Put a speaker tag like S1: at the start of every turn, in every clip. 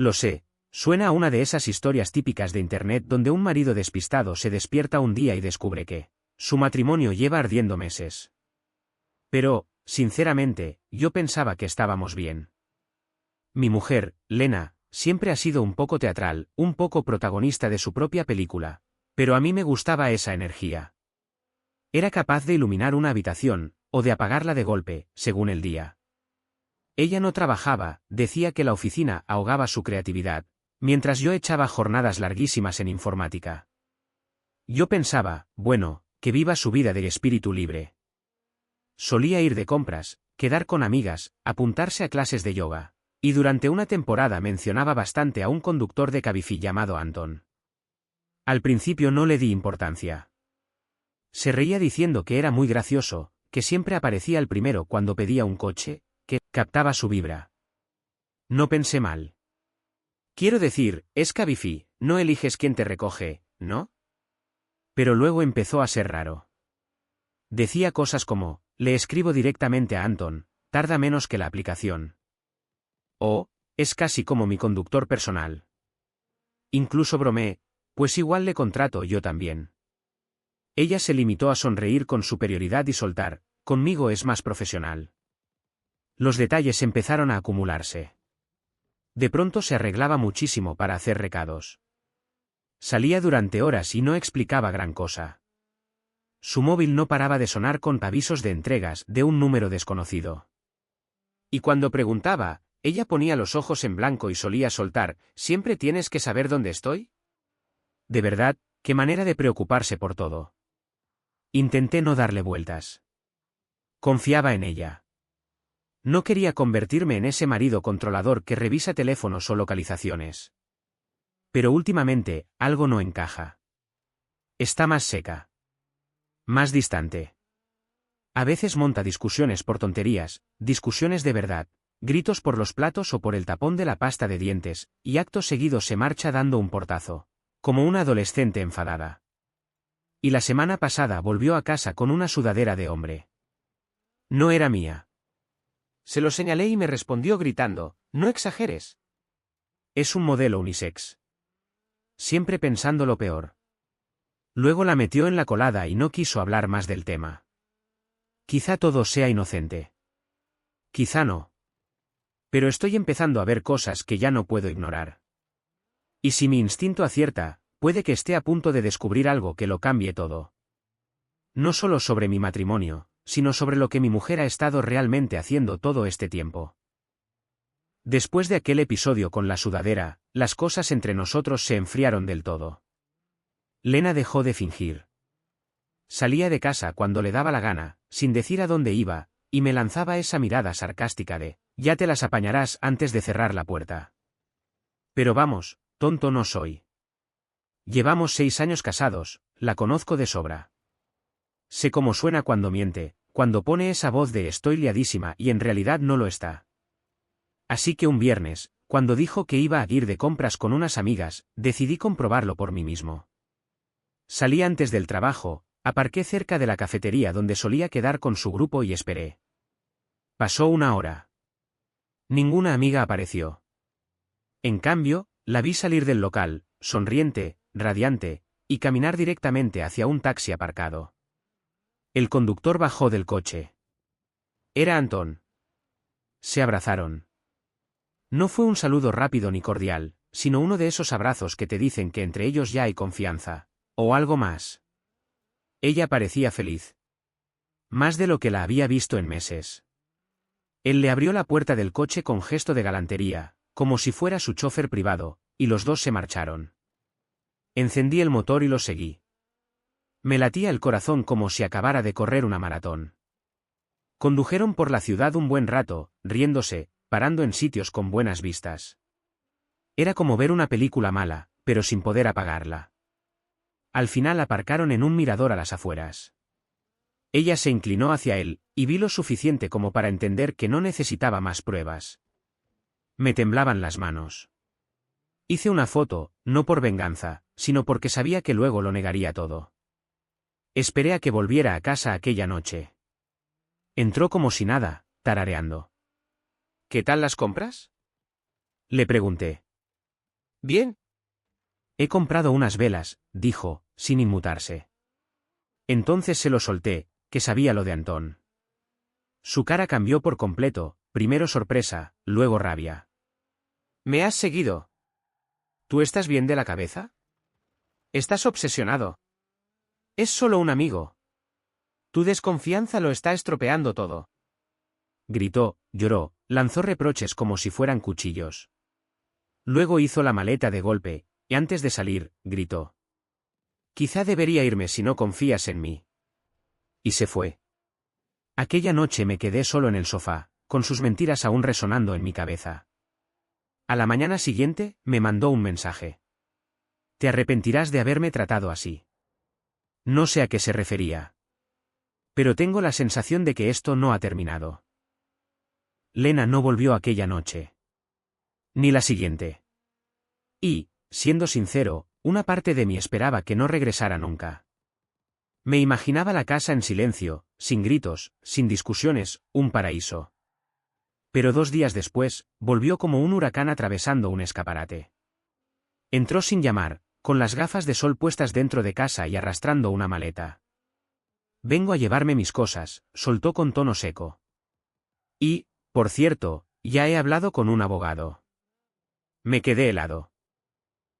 S1: Lo sé, suena a una de esas historias típicas de Internet donde un marido despistado se despierta un día y descubre que su matrimonio lleva ardiendo meses. Pero, sinceramente, yo pensaba que estábamos bien. Mi mujer, Lena, siempre ha sido un poco teatral, un poco protagonista de su propia película, pero a mí me gustaba esa energía. Era capaz de iluminar una habitación, o de apagarla de golpe, según el día. Ella no trabajaba, decía que la oficina ahogaba su creatividad, mientras yo echaba jornadas larguísimas en informática. Yo pensaba, bueno, que viva su vida de espíritu libre. Solía ir de compras, quedar con amigas, apuntarse a clases de yoga, y durante una temporada mencionaba bastante a un conductor de Cabify llamado Anton. Al principio no le di importancia. Se reía diciendo que era muy gracioso, que siempre aparecía el primero cuando pedía un coche, que captaba su vibra. No pensé mal. Quiero decir, es Cabify, no eliges quién te recoge, ¿no? Pero luego empezó a ser raro. Decía cosas como, le escribo directamente a Anton, tarda menos que la aplicación. O, es casi como mi conductor personal. Incluso bromeé, pues igual le contrato yo también. Ella se limitó a sonreír con superioridad y soltar, conmigo es más profesional. Los detalles empezaron a acumularse. De pronto se arreglaba muchísimo para hacer recados. Salía durante horas y no explicaba gran cosa. Su móvil no paraba de sonar con avisos de entregas de un número desconocido. Y cuando preguntaba, ella ponía los ojos en blanco y solía soltar, ¿siempre tienes que saber dónde estoy? De verdad, qué manera de preocuparse por todo. Intenté no darle vueltas. Confiaba en ella. No quería convertirme en ese marido controlador que revisa teléfonos o localizaciones. Pero últimamente, algo no encaja. Está más seca. Más distante. A veces monta discusiones por tonterías, discusiones de verdad, gritos por los platos o por el tapón de la pasta de dientes, y acto seguido se marcha dando un portazo, como una adolescente enfadada. Y la semana pasada volvió a casa con una sudadera de hombre. No era mía. Se lo señalé y me respondió gritando, no exageres. Es un modelo unisex. Siempre pensando lo peor. Luego la metió en la colada y no quiso hablar más del tema. Quizá todo sea inocente. Quizá no. Pero estoy empezando a ver cosas que ya no puedo ignorar. Y si mi instinto acierta, puede que esté a punto de descubrir algo que lo cambie todo. No solo sobre mi matrimonio, sino sobre lo que mi mujer ha estado realmente haciendo todo este tiempo. Después de aquel episodio con la sudadera, las cosas entre nosotros se enfriaron del todo. Lena dejó de fingir. Salía de casa cuando le daba la gana, sin decir a dónde iba, y me lanzaba esa mirada sarcástica de, ya te las apañarás antes de cerrar la puerta. Pero vamos, tonto no soy. Llevamos 6 años casados, la conozco de sobra. Sé cómo suena cuando miente, cuando pone esa voz de estoy liadísima y en realidad no lo está. Así que un viernes, cuando dijo que iba a ir de compras con unas amigas, decidí comprobarlo por mí mismo. Salí antes del trabajo, aparqué cerca de la cafetería donde solía quedar con su grupo y esperé. Pasó 1 hora. Ninguna amiga apareció. En cambio, la vi salir del local, sonriente, radiante, y caminar directamente hacia un taxi aparcado. El conductor bajó del coche. Era Anton. Se abrazaron. No fue un saludo rápido ni cordial, sino uno de esos abrazos que te dicen que entre ellos ya hay confianza, o algo más. Ella parecía feliz. Más de lo que la había visto en meses. Él le abrió la puerta del coche con gesto de galantería, como si fuera su chofer privado, y los dos se marcharon. Encendí el motor y los seguí. Me latía el corazón como si acabara de correr una maratón. Condujeron por la ciudad un buen rato, riéndose, parando en sitios con buenas vistas. Era como ver una película mala, pero sin poder apagarla. Al final aparcaron en un mirador a las afueras. Ella se inclinó hacia él, y vi lo suficiente como para entender que no necesitaba más pruebas. Me temblaban las manos. Hice una foto, no por venganza, sino porque sabía que luego lo negaría todo. Esperé a que volviera a casa aquella noche. Entró como si nada, tarareando. ¿Qué tal las compras? Le pregunté.
S2: Bien.
S1: He comprado unas velas, dijo, sin inmutarse. Entonces se lo solté, que sabía lo de Antón. Su cara cambió por completo, primero sorpresa, luego rabia.
S2: ¿Me has seguido? ¿Tú estás bien de la cabeza? Estás obsesionado. Es solo un amigo. Tu desconfianza lo está estropeando todo.
S1: Gritó, lloró, lanzó reproches como si fueran cuchillos. Luego hizo la maleta de golpe, y antes de salir, gritó. Quizá debería irme si no confías en mí. Y se fue. Aquella noche me quedé solo en el sofá, con sus mentiras aún resonando en mi cabeza. A la mañana siguiente, me mandó un mensaje. Te arrepentirás de haberme tratado así. No sé a qué se refería. Pero tengo la sensación de que esto no ha terminado. Lena no volvió aquella noche. Ni la siguiente. Y, siendo sincero, una parte de mí esperaba que no regresara nunca. Me imaginaba la casa en silencio, sin gritos, sin discusiones, un paraíso. Pero 2 días después, volvió como un huracán atravesando un escaparate. Entró sin llamar, con las gafas de sol puestas dentro de casa y arrastrando una maleta. Vengo a llevarme mis cosas, soltó con tono seco. Y, por cierto, ya he hablado con un abogado. Me quedé helado.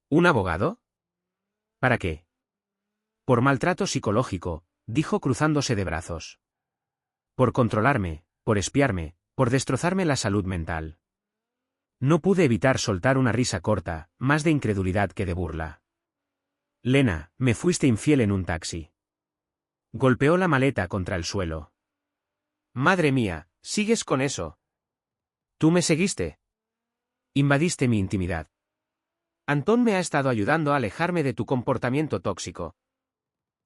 S2: ¿Un abogado?
S1: ¿Para qué? Por maltrato psicológico, dijo cruzándose de brazos. Por controlarme, por espiarme, por destrozarme la salud mental. No pude evitar soltar una risa corta, más de incredulidad que de burla. Lena, me fuiste infiel en un taxi. Golpeó la maleta contra el suelo.
S2: Madre mía, ¿sigues con eso? ¿Tú me seguiste?
S1: Invadiste mi intimidad.
S2: Antón me ha estado ayudando a alejarme de tu comportamiento tóxico.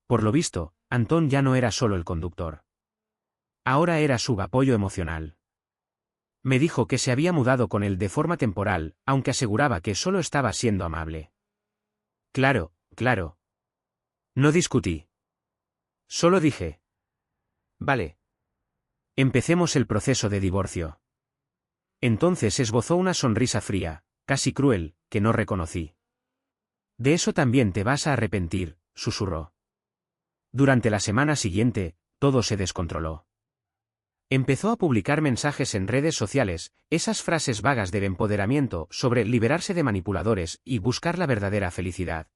S1: Por lo visto, Antón ya no era solo el conductor. Ahora era su apoyo emocional. Me dijo que se había mudado con él de forma temporal, aunque aseguraba que solo estaba siendo amable. Claro, claro. No discutí. Solo dije.
S2: Vale.
S1: Empecemos el proceso de divorcio. Entonces esbozó una sonrisa fría, casi cruel, que no reconocí. De eso también te vas a arrepentir, susurró. Durante la semana siguiente, todo se descontroló. Empezó a publicar mensajes en redes sociales, esas frases vagas de empoderamiento sobre liberarse de manipuladores y buscar la verdadera felicidad.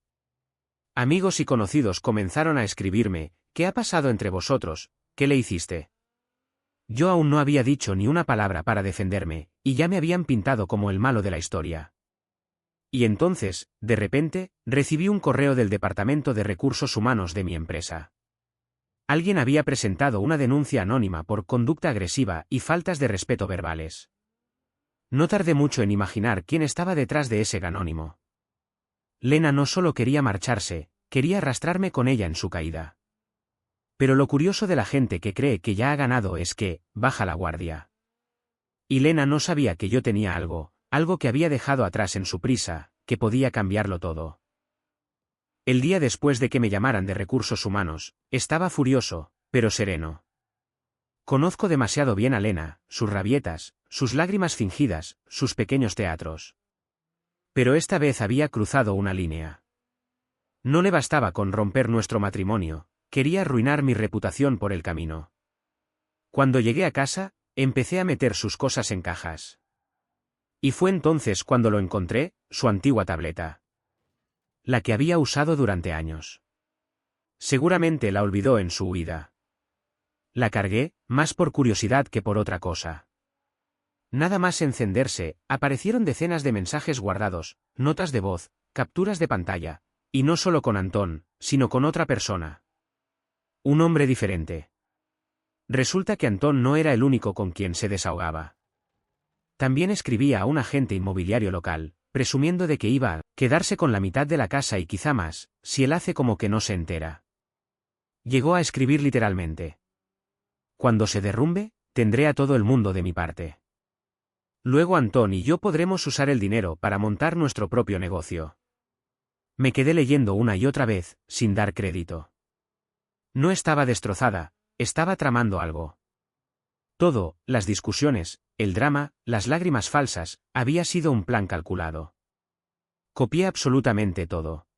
S1: Amigos y conocidos comenzaron a escribirme, ¿qué ha pasado entre vosotros? ¿Qué le hiciste? Yo aún no había dicho ni una palabra para defenderme, y ya me habían pintado como el malo de la historia. Y entonces, de repente, recibí un correo del Departamento de Recursos Humanos de mi empresa. Alguien había presentado una denuncia anónima por conducta agresiva y faltas de respeto verbales. No tardé mucho en imaginar quién estaba detrás de ese anónimo. Lena no solo quería marcharse, quería arrastrarme con ella en su caída. Pero lo curioso de la gente que cree que ya ha ganado es que, baja la guardia. Y Lena no sabía que yo tenía algo que había dejado atrás en su prisa, que podía cambiarlo todo. El día después de que me llamaran de Recursos Humanos, estaba furioso, pero sereno. Conozco demasiado bien a Lena, sus rabietas, sus lágrimas fingidas, sus pequeños teatros. Pero esta vez había cruzado una línea. No le bastaba con romper nuestro matrimonio, quería arruinar mi reputación por el camino. Cuando llegué a casa, empecé a meter sus cosas en cajas. Y fue entonces cuando lo encontré, su antigua tableta. La que había usado durante años. Seguramente la olvidó en su huida. La cargué, más por curiosidad que por otra cosa. Nada más encenderse, aparecieron decenas de mensajes guardados, notas de voz, capturas de pantalla, y no solo con Antón, sino con otra persona. Un hombre diferente. Resulta que Antón no era el único con quien se desahogaba. También escribía a un agente inmobiliario local, presumiendo de que iba a quedarse con la mitad de la casa y quizá más, si él hace como que no se entera. Llegó a escribir literalmente. Cuando se derrumbe, tendré a todo el mundo de mi parte. Luego Antón y yo podremos usar el dinero para montar nuestro propio negocio. Me quedé leyendo una y otra vez, sin dar crédito. No estaba destrozada, estaba tramando algo. Todo, las discusiones, el drama, las lágrimas falsas, había sido un plan calculado. Copié absolutamente todo.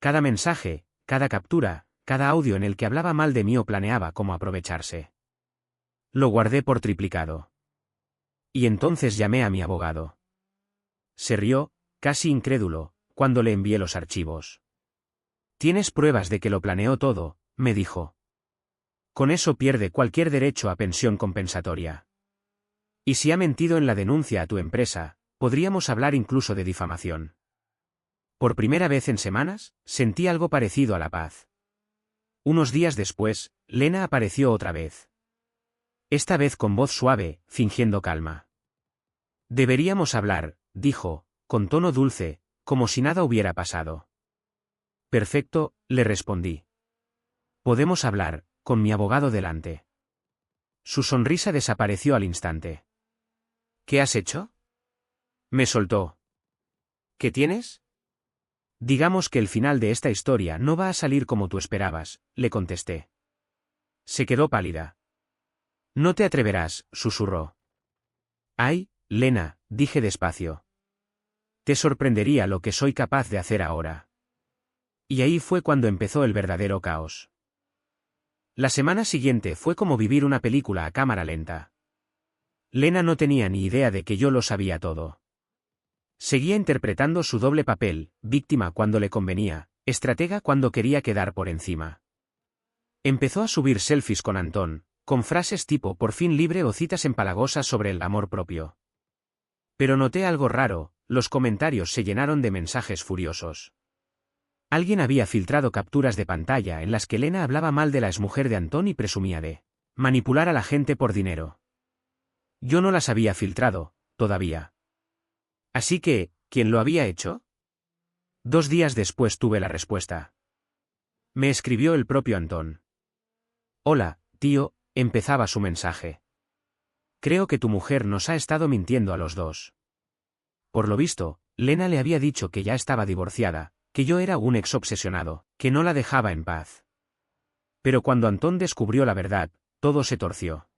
S1: Cada mensaje, cada captura, cada audio en el que hablaba mal de mí o planeaba cómo aprovecharse. Lo guardé por triplicado. Y entonces llamé a mi abogado. Se rió, casi incrédulo, cuando le envié los archivos. «¿Tienes pruebas de que lo planeó todo?», me dijo. «Con eso pierde cualquier derecho a pensión compensatoria. Y si ha mentido en la denuncia a tu empresa, podríamos hablar incluso de difamación». Por primera vez en semanas, sentí algo parecido a la paz. Unos días después, Lena apareció otra vez. Esta vez con voz suave, fingiendo calma. «Deberíamos hablar», dijo, con tono dulce, como si nada hubiera pasado. «Perfecto», le respondí. «Podemos hablar, con mi abogado delante». Su sonrisa desapareció al instante. «¿Qué has hecho?», me soltó. «¿Qué tienes?». «Digamos que el final de esta historia no va a salir como tú esperabas», le contesté. Se quedó pálida. «No te atreverás», susurró. «Ay, Lena», dije despacio. «Te sorprendería lo que soy capaz de hacer ahora». Y ahí fue cuando empezó el verdadero caos. La semana siguiente fue como vivir una película a cámara lenta. Lena no tenía ni idea de que yo lo sabía todo. Seguía interpretando su doble papel, víctima cuando le convenía, estratega cuando quería quedar por encima. Empezó a subir selfies con Antón, con frases tipo «por fin libre» o citas empalagosas sobre el amor propio. Pero noté algo raro, los comentarios se llenaron de mensajes furiosos. Alguien había filtrado capturas de pantalla en las que Lena hablaba mal de la exmujer de Antón y presumía de manipular a la gente por dinero. Yo no las había filtrado, todavía. Así que, ¿quién lo había hecho? 2 días después tuve la respuesta. Me escribió el propio Antón. «Hola, tío», empezaba su mensaje. «Creo que tu mujer nos ha estado mintiendo a los dos». Por lo visto, Lena le había dicho que ya estaba divorciada, que yo era un ex obsesionado, que no la dejaba en paz. Pero cuando Antón descubrió la verdad, todo se torció.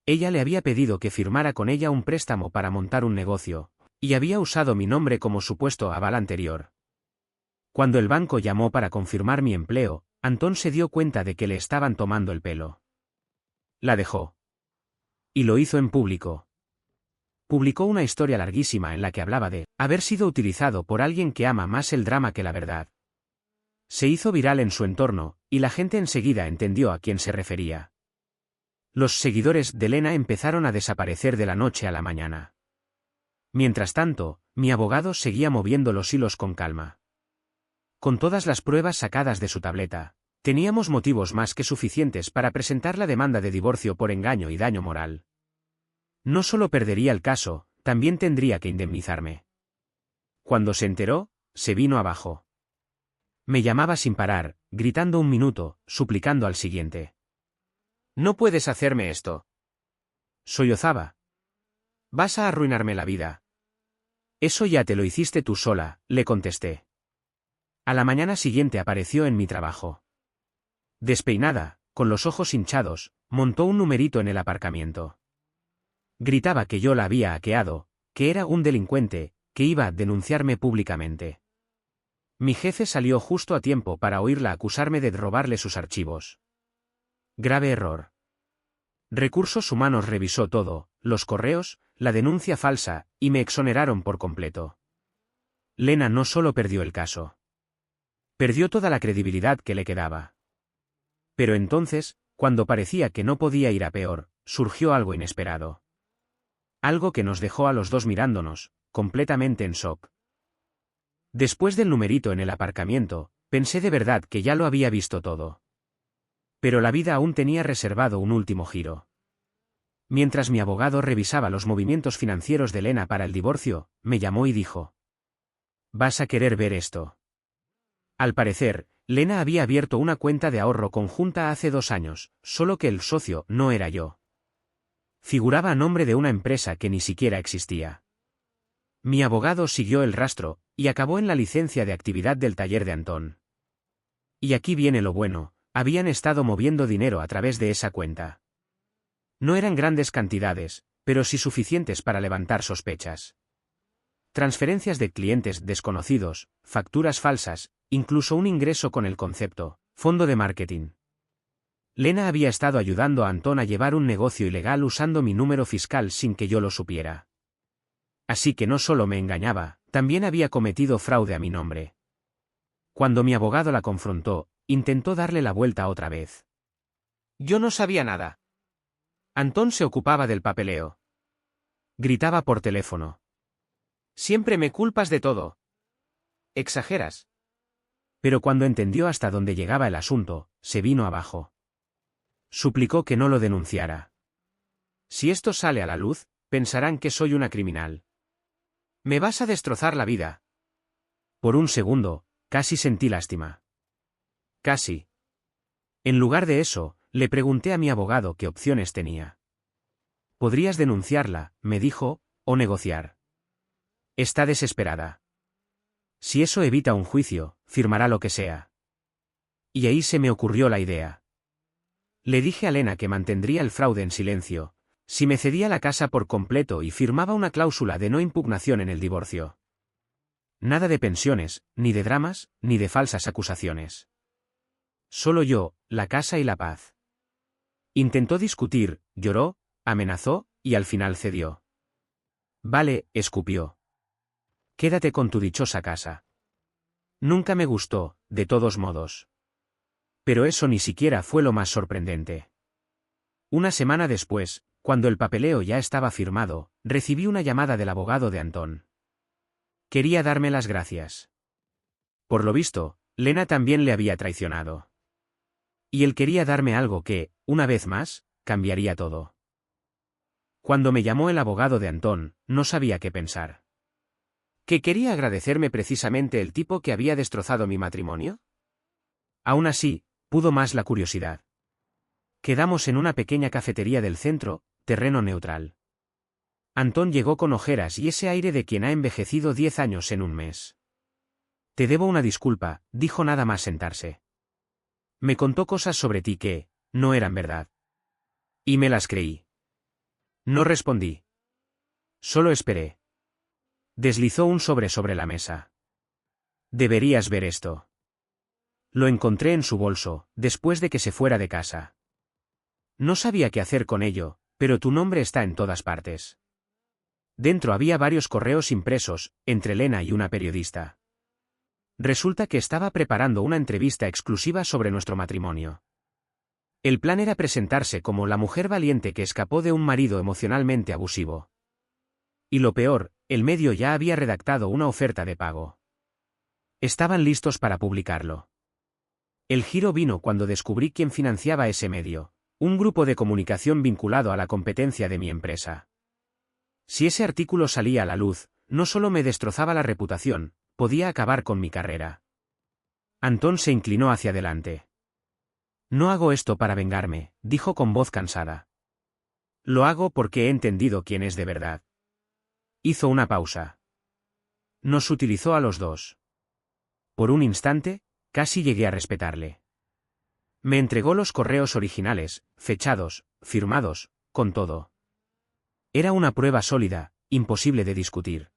S1: Ella le había pedido que firmara con ella un préstamo para montar un negocio, y había usado mi nombre como supuesto aval anterior. Cuando el banco llamó para confirmar mi empleo, Antón se dio cuenta de que le estaban tomando el pelo. La dejó. Y lo hizo en público. Publicó una historia larguísima en la que hablaba de haber sido utilizado por alguien que ama más el drama que la verdad. Se hizo viral en su entorno, y la gente enseguida entendió a quién se refería. Los seguidores de Lena empezaron a desaparecer de la noche a la mañana. Mientras tanto, mi abogado seguía moviendo los hilos con calma. Con todas las pruebas sacadas de su tableta, teníamos motivos más que suficientes para presentar la demanda de divorcio por engaño y daño moral. No solo perdería el caso, también tendría que indemnizarme. Cuando se enteró, se vino abajo. Me llamaba sin parar, gritando 1 minuto, suplicando al siguiente. «No puedes hacerme esto». Sollozaba. «Vas a arruinarme la vida». «Eso ya te lo hiciste tú sola», le contesté. A la mañana siguiente apareció en mi trabajo. Despeinada, con los ojos hinchados, montó un numerito en el aparcamiento. Gritaba que yo la había hackeado, que era un delincuente, que iba a denunciarme públicamente. Mi jefe salió justo a tiempo para oírla acusarme de robarle sus archivos. Grave error. Recursos Humanos revisó todo, los correos, la denuncia falsa, y me exoneraron por completo. Lena no solo perdió el caso. Perdió toda la credibilidad que le quedaba. Pero entonces, cuando parecía que no podía ir a peor, surgió algo inesperado. Algo que nos dejó a los dos mirándonos, completamente en shock. Después del numerito en el aparcamiento, pensé de verdad que ya lo había visto todo. Pero la vida aún tenía reservado un último giro. Mientras mi abogado revisaba los movimientos financieros de Lena para el divorcio, me llamó y dijo: «Vas a querer ver esto». Al parecer, Lena había abierto una cuenta de ahorro conjunta hace 2 años, solo que el socio no era yo. Figuraba a nombre de una empresa que ni siquiera existía. Mi abogado siguió el rastro, y acabó en la licencia de actividad del taller de Antón. Y aquí viene lo bueno, habían estado moviendo dinero a través de esa cuenta. No eran grandes cantidades, pero sí suficientes para levantar sospechas. transferencias de clientes desconocidos, facturas falsas, incluso un ingreso con el concepto, fondo de marketing. Lena había estado ayudando a Antón a llevar un negocio ilegal usando mi número fiscal sin que yo lo supiera. Así que no solo me engañaba, también había cometido fraude a mi nombre. Cuando mi abogado la confrontó, intentó darle la vuelta otra vez.
S2: Yo no sabía nada.
S1: Antón se ocupaba del papeleo. Gritaba por teléfono.
S2: Siempre me culpas de todo. Exageras.
S1: Pero cuando entendió hasta dónde llegaba el asunto, se vino abajo. Suplicó que no lo denunciara.
S2: Si esto sale a la luz, pensarán que soy una criminal. Me vas a destrozar la vida.
S1: Por un segundo, casi sentí lástima.
S2: Casi.
S1: En lugar de eso, le pregunté a mi abogado qué opciones tenía. Podrías denunciarla, me dijo, o negociar. Está desesperada. Si eso evita un juicio, firmará lo que sea. Y ahí se me ocurrió la idea. Le dije a Lena que mantendría el fraude en silencio, si me cedía la casa por completo y firmaba una cláusula de no impugnación en el divorcio. Nada de pensiones, ni de dramas, ni de falsas acusaciones. Solo yo, la casa y la paz. Intentó discutir, lloró, amenazó, y al final cedió. Vale, escupió. Quédate con tu dichosa casa. Nunca me gustó, de todos modos. Pero eso ni siquiera fue lo más sorprendente. Una semana después, cuando el papeleo ya estaba firmado, recibí una llamada del abogado de Antón. Quería darme las gracias. Por lo visto, Lena también le había traicionado. Y él quería darme algo que, una vez más, cambiaría todo. Cuando me llamó el abogado de Antón, no sabía qué pensar.
S2: ¿Que quería agradecerme precisamente el tipo que había destrozado mi matrimonio?
S1: Aún así, pudo más la curiosidad. Quedamos en una pequeña cafetería del centro, terreno neutral. Antón llegó con ojeras y ese aire de quien ha envejecido 10 años en un mes. Te debo una disculpa, dijo nada más sentarse. Me contó cosas sobre ti que, no eran verdad. Y me las creí. No respondí. Solo esperé. Deslizó un sobre la mesa. Deberías ver esto. Lo encontré en su bolso, después de que se fuera de casa. No sabía qué hacer con ello, pero tu nombre está en todas partes. Dentro había varios correos impresos, entre Lena y una periodista. Resulta que estaba preparando una entrevista exclusiva sobre nuestro matrimonio. El plan era presentarse como la mujer valiente que escapó de un marido emocionalmente abusivo. Y lo peor, el medio ya había redactado una oferta de pago. Estaban listos para publicarlo. El giro vino cuando descubrí quién financiaba ese medio, un grupo de comunicación vinculado a la competencia de mi empresa. Si ese artículo salía a la luz, no solo me destrozaba la reputación, podía acabar con mi carrera. Antón se inclinó hacia adelante. No hago esto para vengarme, dijo con voz cansada. Lo hago porque he entendido quién es de verdad. Hizo una pausa. Nos utilizó a los dos. Por un instante, casi llegué a respetarle. Me entregó los correos originales, fechados, firmados, con todo. Era una prueba sólida, imposible de discutir.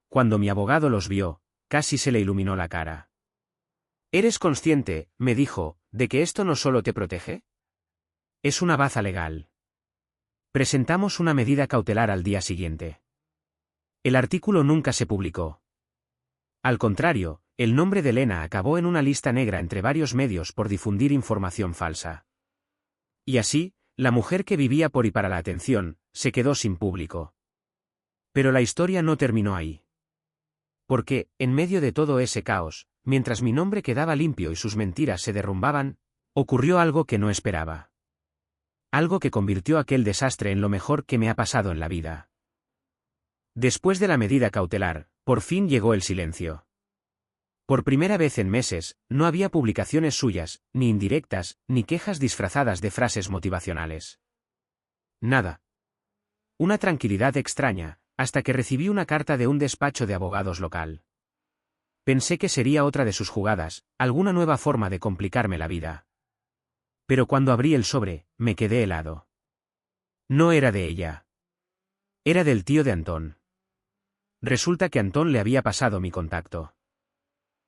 S1: Cuando mi abogado los vio, casi se le iluminó la cara.
S2: ¿Eres consciente, me dijo, de que esto no solo te protege?
S1: Es una baza legal. Presentamos una medida cautelar al día siguiente. El artículo nunca se publicó. Al contrario, el nombre de Lena acabó en una lista negra entre varios medios por difundir información falsa. Y así, la mujer que vivía por y para la atención, se quedó sin público. Pero la historia no terminó ahí. Porque, en medio de todo ese caos, mientras mi nombre quedaba limpio y sus mentiras se derrumbaban, ocurrió algo que no esperaba. Algo que convirtió aquel desastre en lo mejor que me ha pasado en la vida. Después de la medida cautelar, por fin llegó el silencio. Por primera vez en meses, no había publicaciones suyas, ni indirectas, ni quejas disfrazadas de frases motivacionales. Nada. Una tranquilidad extraña, hasta que recibí una carta de un despacho de abogados local. Pensé que sería otra de sus jugadas, alguna nueva forma de complicarme la vida. Pero cuando abrí el sobre, me quedé helado. No era de ella. Era del tío de Antón. Resulta que Antón le había pasado mi contacto.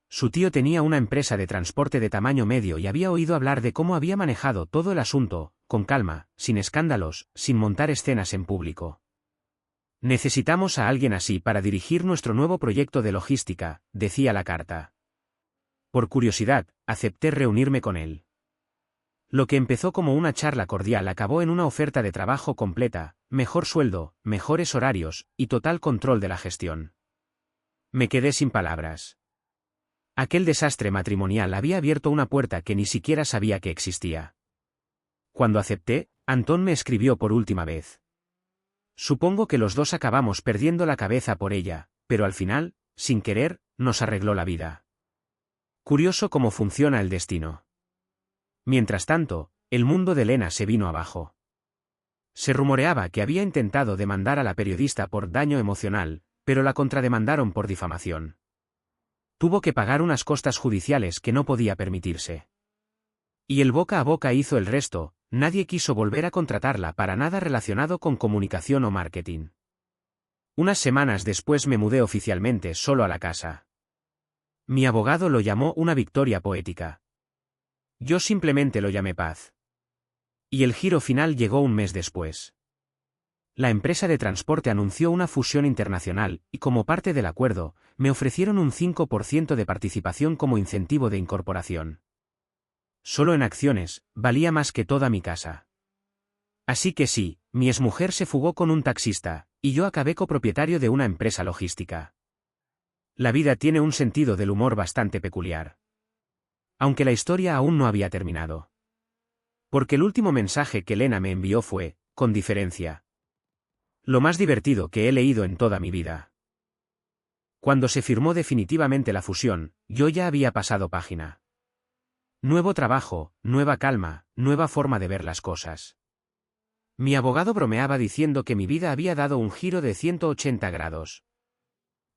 S1: Su tío tenía una empresa de transporte de tamaño medio y había oído hablar de cómo había manejado todo el asunto, con calma, sin escándalos, sin montar escenas en público. Necesitamos a alguien así para dirigir nuestro nuevo proyecto de logística, decía la carta. Por curiosidad, acepté reunirme con él. Lo que empezó como una charla cordial acabó en una oferta de trabajo completa, mejor sueldo, mejores horarios, y total control de la gestión. Me quedé sin palabras. Aquel desastre matrimonial había abierto una puerta que ni siquiera sabía que existía. Cuando acepté, Antón me escribió por última vez. Supongo que los dos acabamos perdiendo la cabeza por ella, pero al final, sin querer, nos arregló la vida. Curioso cómo funciona el destino. Mientras tanto, el mundo de Elena se vino abajo. Se rumoreaba que había intentado demandar a la periodista por daño emocional, pero la contrademandaron por difamación. Tuvo que pagar unas costas judiciales que no podía permitirse. Y el boca a boca hizo el resto, nadie quiso volver a contratarla para nada relacionado con comunicación o marketing. Unas semanas después me mudé oficialmente solo a la casa. Mi abogado lo llamó una victoria poética. Yo simplemente lo llamé paz. Y el giro final llegó un mes después. La empresa de transporte anunció una fusión internacional y como parte del acuerdo, me ofrecieron un 5% de participación como incentivo de incorporación. Solo en acciones, valía más que toda mi casa. Así que sí, mi exmujer se fugó con un taxista, y yo acabé copropietario de una empresa logística. La vida tiene un sentido del humor bastante peculiar. Aunque la historia aún no había terminado. Porque el último mensaje que Elena me envió fue, con diferencia, lo más divertido que he leído en toda mi vida. Cuando se firmó definitivamente la fusión, yo ya había pasado página. Nuevo trabajo, nueva calma, nueva forma de ver las cosas. Mi abogado bromeaba diciendo que mi vida había dado un giro de 180 grados.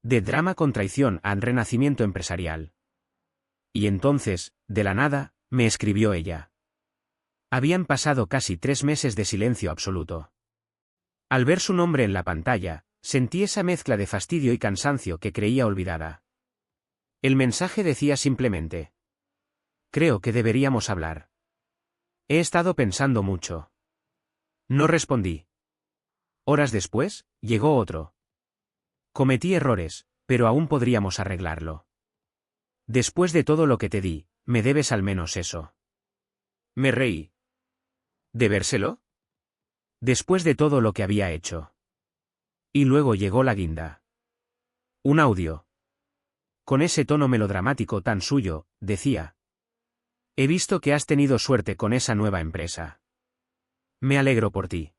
S1: De drama con traición a renacimiento empresarial. Y entonces, de la nada, me escribió ella. Habían pasado casi 3 meses de silencio absoluto. Al ver su nombre en la pantalla, sentí esa mezcla de fastidio y cansancio que creía olvidada. El mensaje decía simplemente: creo que deberíamos hablar. He estado pensando mucho. No respondí. Horas después, llegó otro. Cometí errores, pero aún podríamos arreglarlo. Después de todo lo que te di, me debes al menos eso. Me reí. ¿Debérselo? Después de todo lo que había hecho. Y luego llegó la guinda. Un audio. Con ese tono melodramático tan suyo, decía: he visto que has tenido suerte con esa nueva empresa. Me alegro por ti.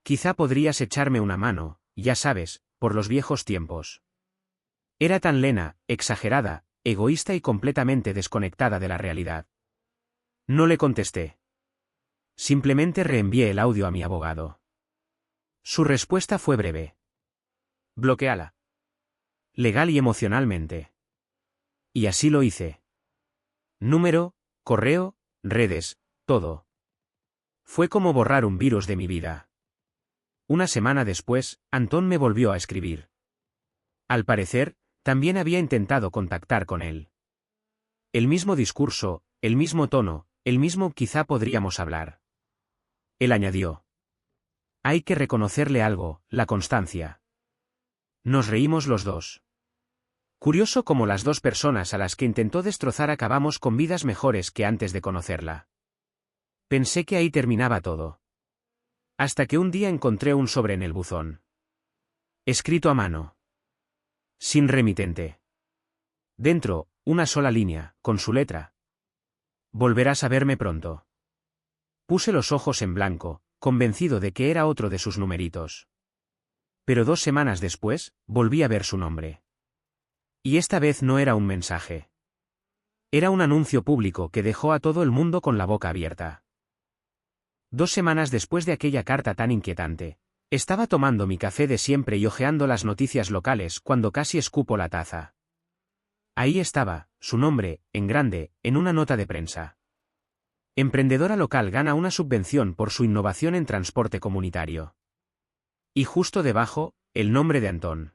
S1: Quizá podrías echarme una mano, ya sabes, por los viejos tiempos. Era tan lena, exagerada, egoísta y completamente desconectada de la realidad. No le contesté. Simplemente reenvié el audio a mi abogado. Su respuesta fue breve. Bloquéala. Legal y emocionalmente. Y así lo hice. Número, correo, redes, todo. Fue como borrar un virus de mi vida. Una semana después, Antón me volvió a escribir. Al parecer, también había intentado contactar con él. El mismo discurso, el mismo tono, el mismo quizá podríamos hablar. Él añadió: hay que reconocerle algo, la constancia. Nos reímos los dos. Curioso cómo las dos personas a las que intentó destrozar acabamos con vidas mejores que antes de conocerla. Pensé que ahí terminaba todo. Hasta que un día encontré un sobre en el buzón. Escrito a mano. Sin remitente. Dentro, una sola línea, con su letra. Volverás a verme pronto. Puse los ojos en blanco, convencido de que era otro de sus numeritos. Pero 2 semanas después, volví a ver su nombre. Y esta vez no era un mensaje. Era un anuncio público que dejó a todo el mundo con la boca abierta. 2 semanas después de aquella carta tan inquietante, estaba tomando mi café de siempre y hojeando las noticias locales cuando casi escupo la taza. Ahí estaba, su nombre, en grande, en una nota de prensa. Emprendedora local gana una subvención por su innovación en transporte comunitario. Y justo debajo, el nombre de Antón.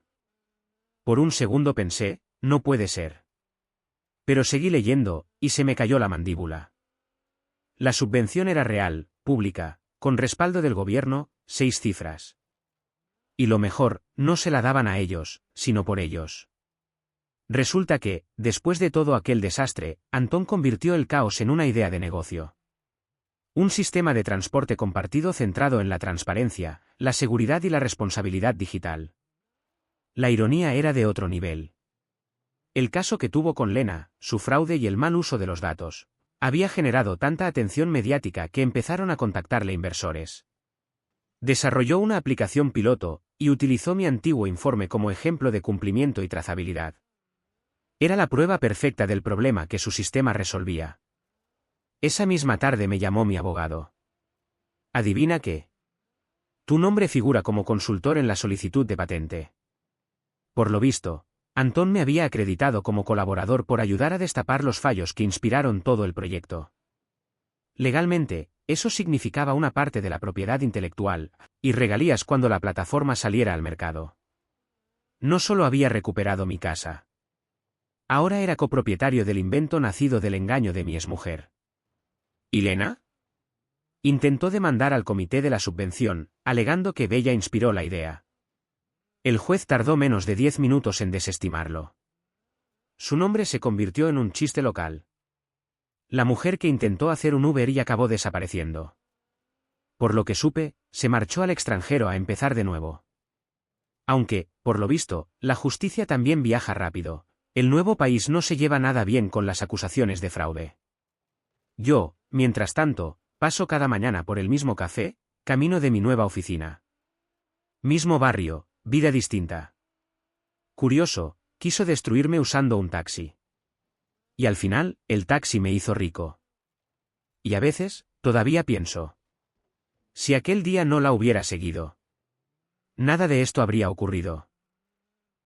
S1: Por un segundo pensé, no puede ser. Pero seguí leyendo, y se me cayó la mandíbula. La subvención era real, pública, con respaldo del gobierno, 6 cifras. Y lo mejor, no se la daban a ellos, sino por ellos. Resulta que, después de todo aquel desastre, Antón convirtió el caos en una idea de negocio. Un sistema de transporte compartido centrado en la transparencia, la seguridad y la responsabilidad digital. La ironía era de otro nivel. El caso que tuvo con Lena, su fraude y el mal uso de los datos, había generado tanta atención mediática que empezaron a contactarle inversores. Desarrolló una aplicación piloto, y utilizó mi antiguo informe como ejemplo de cumplimiento y trazabilidad. Era la prueba perfecta del problema que su sistema resolvía. Esa misma tarde me llamó mi abogado. ¿Adivina qué? Tu nombre figura como consultor en la solicitud de patente. Por lo visto, Antón me había acreditado como colaborador por ayudar a destapar los fallos que inspiraron todo el proyecto. Legalmente, eso significaba una parte de la propiedad intelectual, y regalías cuando la plataforma saliera al mercado. No solo había recuperado mi casa. Ahora era copropietario del invento nacido del engaño de mi exmujer. ¿Y Lena? Intentó demandar al comité de la subvención, alegando que Bella inspiró la idea. El juez tardó menos de 10 minutos en desestimarlo. Su nombre se convirtió en un chiste local. La mujer que intentó hacer un Uber y acabó desapareciendo. Por lo que supe, se marchó al extranjero a empezar de nuevo. Aunque, por lo visto, la justicia también viaja rápido. El nuevo país no se lleva nada bien con las acusaciones de fraude. Yo, mientras tanto, paso cada mañana por el mismo café, camino de mi nueva oficina. Mismo barrio, vida distinta. Curioso, quiso destruirme usando un taxi. Y al final, el taxi me hizo rico. Y a veces, todavía pienso. Si aquel día no la hubiera seguido, nada de esto habría ocurrido.